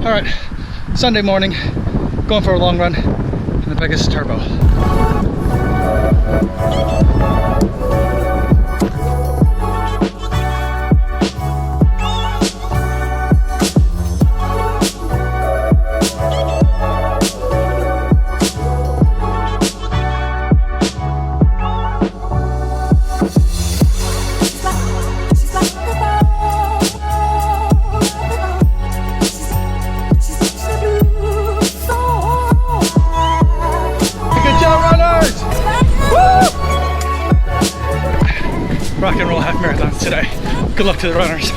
All right, Sunday morning, going for a long run in the Pegasus Turbo. 5 marathons today. Good luck to the runners.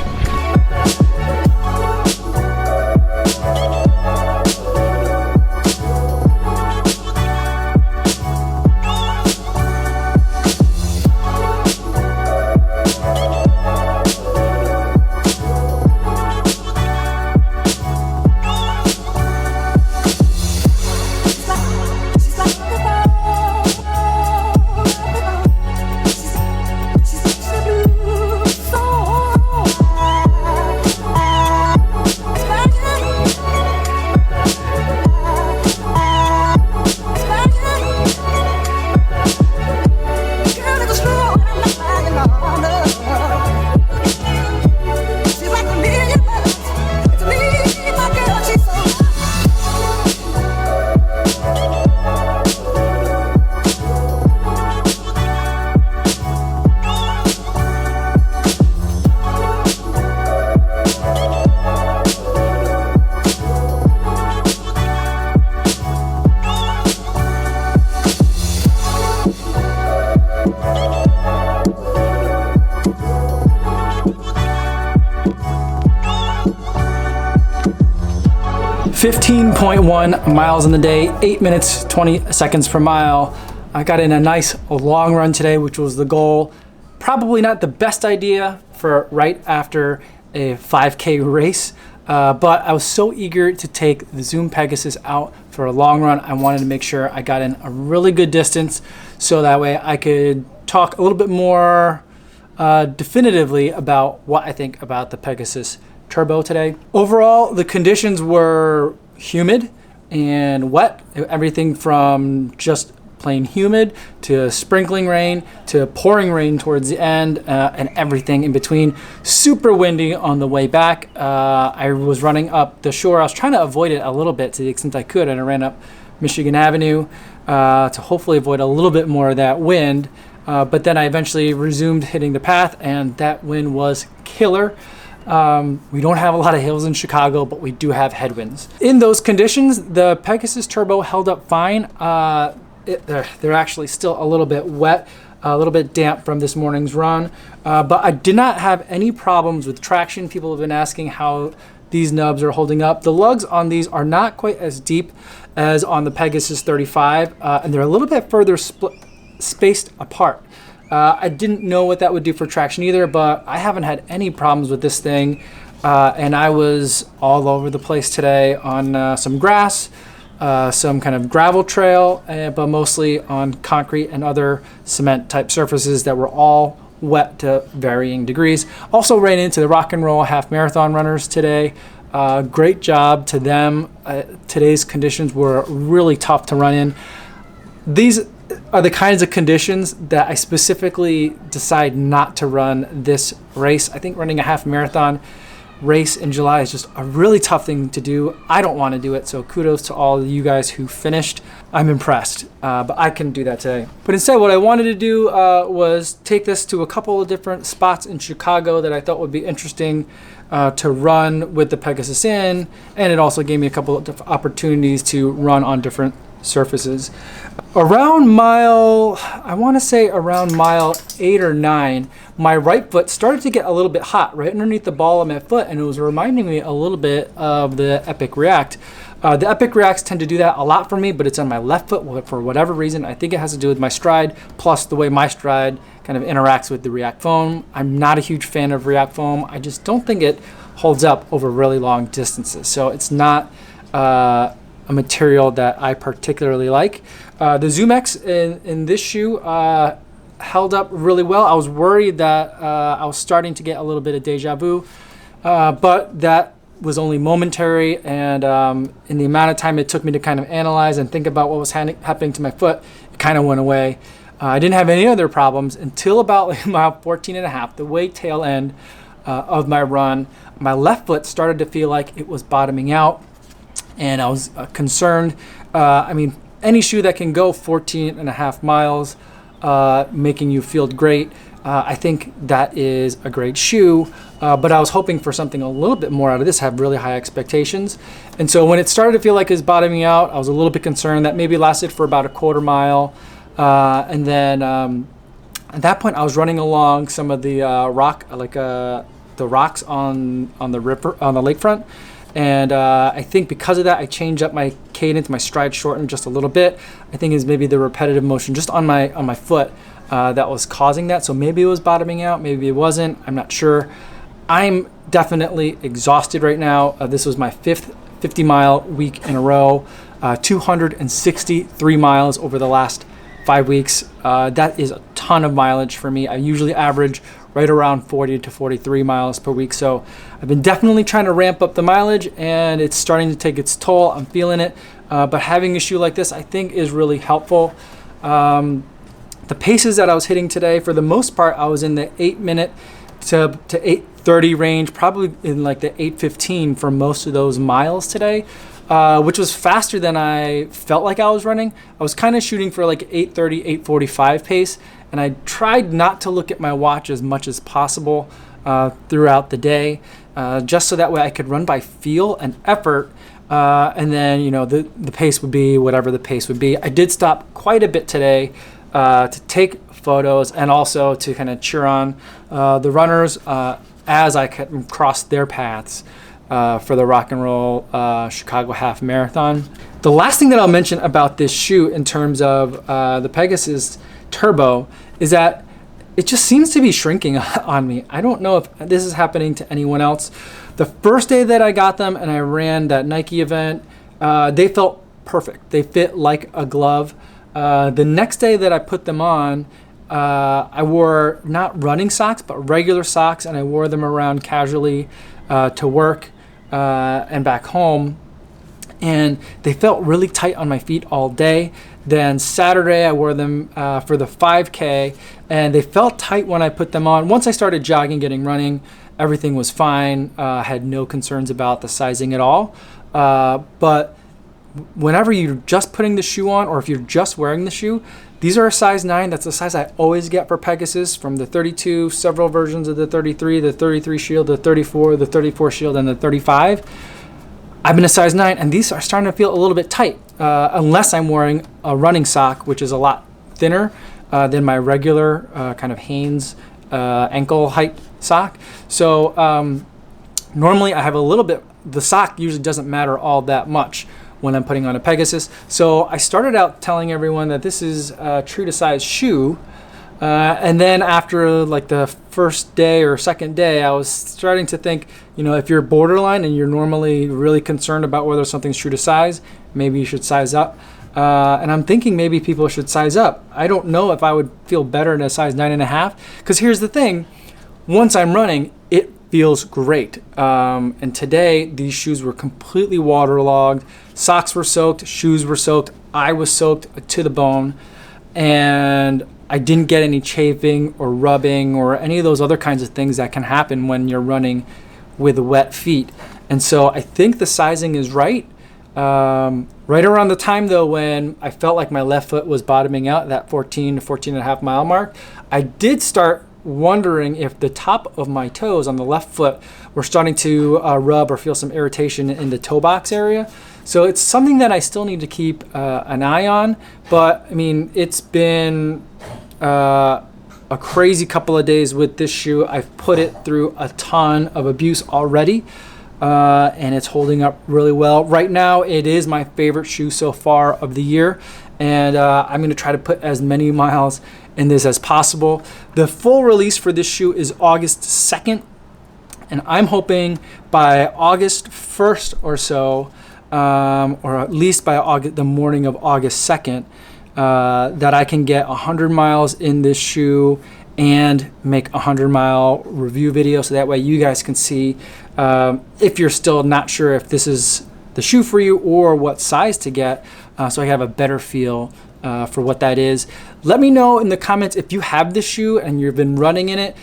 .1 miles in the day, 8 minutes 20 seconds per mile. I got in a nice long run today, which was the goal. Probably not the best idea for right after a 5K race, but I was so eager to take the Zoom Pegasus out for a long run. I wanted to make sure I got in a really good distance so that way I could talk a little bit more definitively about what I think about the Pegasus Turbo today. Overall, the conditions were humid and wet, everything from just plain humid to sprinkling rain to pouring rain towards the end, and everything in between. Super windy on the way back. I was running up the shore. I was trying to avoid it a little bit to the extent I could, and I ran up Michigan Avenue to hopefully avoid a little bit more of that wind, but then I eventually resumed hitting the path, and that wind was killer. We don't have a lot of hills in Chicago, but we do have headwinds. In those conditions, the Pegasus Turbo held up fine. They're actually still a little bit wet, a little bit damp from this morning's run, but I did not have any problems with traction. People have been asking how these nubs are holding up. The lugs on these are not quite as deep as on the Pegasus 35, and they're a little bit further spaced apart. I didn't know what that would do for traction either, but I haven't had any problems with this thing, and I was all over the place today on some grass, some kind of gravel trail, but mostly on concrete and other cement type surfaces that were all wet to varying degrees. Also ran into the Rock and Roll half marathon runners today. Great job to them. Today's conditions were really tough to run in. These are the kinds of conditions that I specifically decide not to run this race. I think running a half marathon race in July is just a really tough thing to do. I don't want to do it, so kudos to all of you guys who finished. I'm impressed, but I couldn't do that today. But instead, what I wanted to do was take this to a couple of different spots in Chicago that I thought would be interesting to run with the Pegasus in, and it also gave me a couple of opportunities to run on different surfaces. Around mile 8 or 9, my right foot started to get a little bit hot right underneath the ball of my foot, and it was reminding me a little bit of the Epic React. The Epic Reacts tend to do that a lot for me, but it's on my left foot for whatever reason. I think it has to do with my stride, plus the way my stride kind of interacts with the React foam. I'm not a huge fan of React foam. I just don't think it holds up over really long distances. So it's not a material that I particularly like. The ZoomX in this shoe held up really well. I was worried that I was starting to get a little bit of deja vu, but that was only momentary, and in the amount of time it took me to kind of analyze and think about what was happening to my foot, it kind of went away. I didn't have any other problems until about like mile 14 and a half, the way tail end of my run. My left foot started to feel like it was bottoming out, and I was concerned. I mean, any shoe that can go 14 and a half miles, making you feel great, I think that is a great shoe, but I was hoping for something a little bit more out of this. I have really high expectations. And so when it started to feel like it's bottoming out, I was a little bit concerned. That maybe lasted for about a quarter mile. And then at that point, I was running along some of the the rocks on the lakefront. And I think because of that, I changed up my cadence. My stride shortened just a little bit. I think it's maybe the repetitive motion just on my foot that was causing that. So maybe it was bottoming out, maybe it wasn't. I'm not sure. I'm definitely exhausted right now. This was my 5th 50-mile week in a row, 263 miles over the last 5 weeks. That is a ton of mileage for me. I usually average right around 40 to 43 miles per week. So I've been definitely trying to ramp up the mileage, and it's starting to take its toll. I'm feeling it. But having a shoe like this, I think, is really helpful. The paces that I was hitting today, for the most part, I was in the 8-minute to 8:30 range, probably in like the 8:15 for most of those miles today, which was faster than I felt like I was running. I was kind of shooting for like 8:30, 8:45 pace, and I tried not to look at my watch as much as possible throughout the day, just so that way I could run by feel and effort, and then the pace would be whatever the pace would be. I did stop quite a bit today to take photos and also to kind of cheer on the runners as I cross their paths for the Rock and Roll Chicago Half Marathon. The last thing that I'll mention about this shoe in terms of the Pegasus Turbo is that it just seems to be shrinking on me. I don't know if this is happening to anyone else. The first day that I got them and I ran that Nike event, they felt perfect. They fit like a glove. The next day that I put them on, I wore not running socks, but regular socks, and I wore them around casually to work and back home. And they felt really tight on my feet all day. Then Saturday, I wore them for the 5K, and they felt tight when I put them on. Once I started jogging, getting running, everything was fine. I had no concerns about the sizing at all. But whenever you're just putting the shoe on, or if you're just wearing the shoe, these are a size 9. That's the size I always get for Pegasus, from the 32, several versions of the 33, the 33 Shield, the 34, the 34 Shield, and the 35. I've been a size 9, and these are starting to feel a little bit tight, unless I'm wearing a running sock, which is a lot thinner than my regular kind of Hanes ankle height sock. So normally I have a little bit, the sock usually doesn't matter all that much when I'm putting on a Pegasus. So I started out telling everyone that this is a true to size shoe. And then after like the first day or second day, I was starting to think, if you're borderline and you're normally really concerned about whether something's true to size, maybe you should size up. And I'm thinking maybe people should size up. I don't know if I would feel better in a size 9.5, because here's the thing. Once I'm running, it feels great. And today, these shoes were completely waterlogged. Socks were soaked, shoes were soaked. I was soaked to the bone. And I didn't get any chafing or rubbing or any of those other kinds of things that can happen when you're running with wet feet. And so I think the sizing is right. Right around the time, though, when I felt like my left foot was bottoming out, that 14 to 14 and a half mile mark, I did start wondering if the top of my toes on the left foot were starting to rub or feel some irritation in the toe box area. So it's something that I still need to keep an eye on. But I mean, it's been a crazy couple of days with this shoe. I've put it through a ton of abuse already, and it's holding up really well. Right now, it is my favorite shoe so far of the year, and I'm going to try to put as many miles in this as possible. The full release for this shoe is August 2nd, and I'm hoping by August 1st or so, or at least by the morning of August 2nd, that I can get 100 miles in this shoe and make a 100-mile review video, so that way you guys can see if you're still not sure if this is the shoe for you or what size to get, so I have a better feel for what that is. Let me know in the comments if you have this shoe and you've been running in it.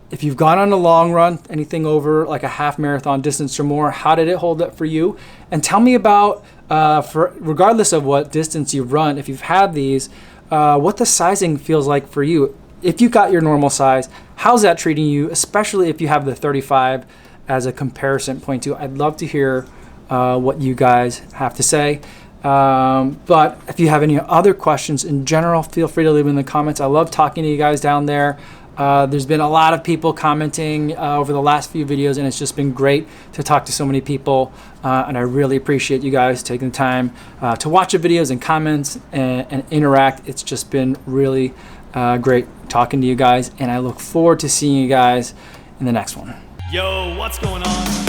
If you've gone on a long run, anything over like a half marathon distance or more, how did it hold up for you? And tell me about, regardless of what distance you've run, if you've had these, what the sizing feels like for you. If you got your normal size, how's that treating you, especially if you have the 35 as a comparison point to. I'd love to hear what you guys have to say. But if you have any other questions in general, feel free to leave them in the comments. I love talking to you guys down there. There's been a lot of people commenting over the last few videos, and it's just been great to talk to so many people. And I really appreciate you guys taking the time to watch the videos and comments and interact. It's just been really great talking to you guys, and I look forward to seeing you guys in the next one. Yo, what's going on?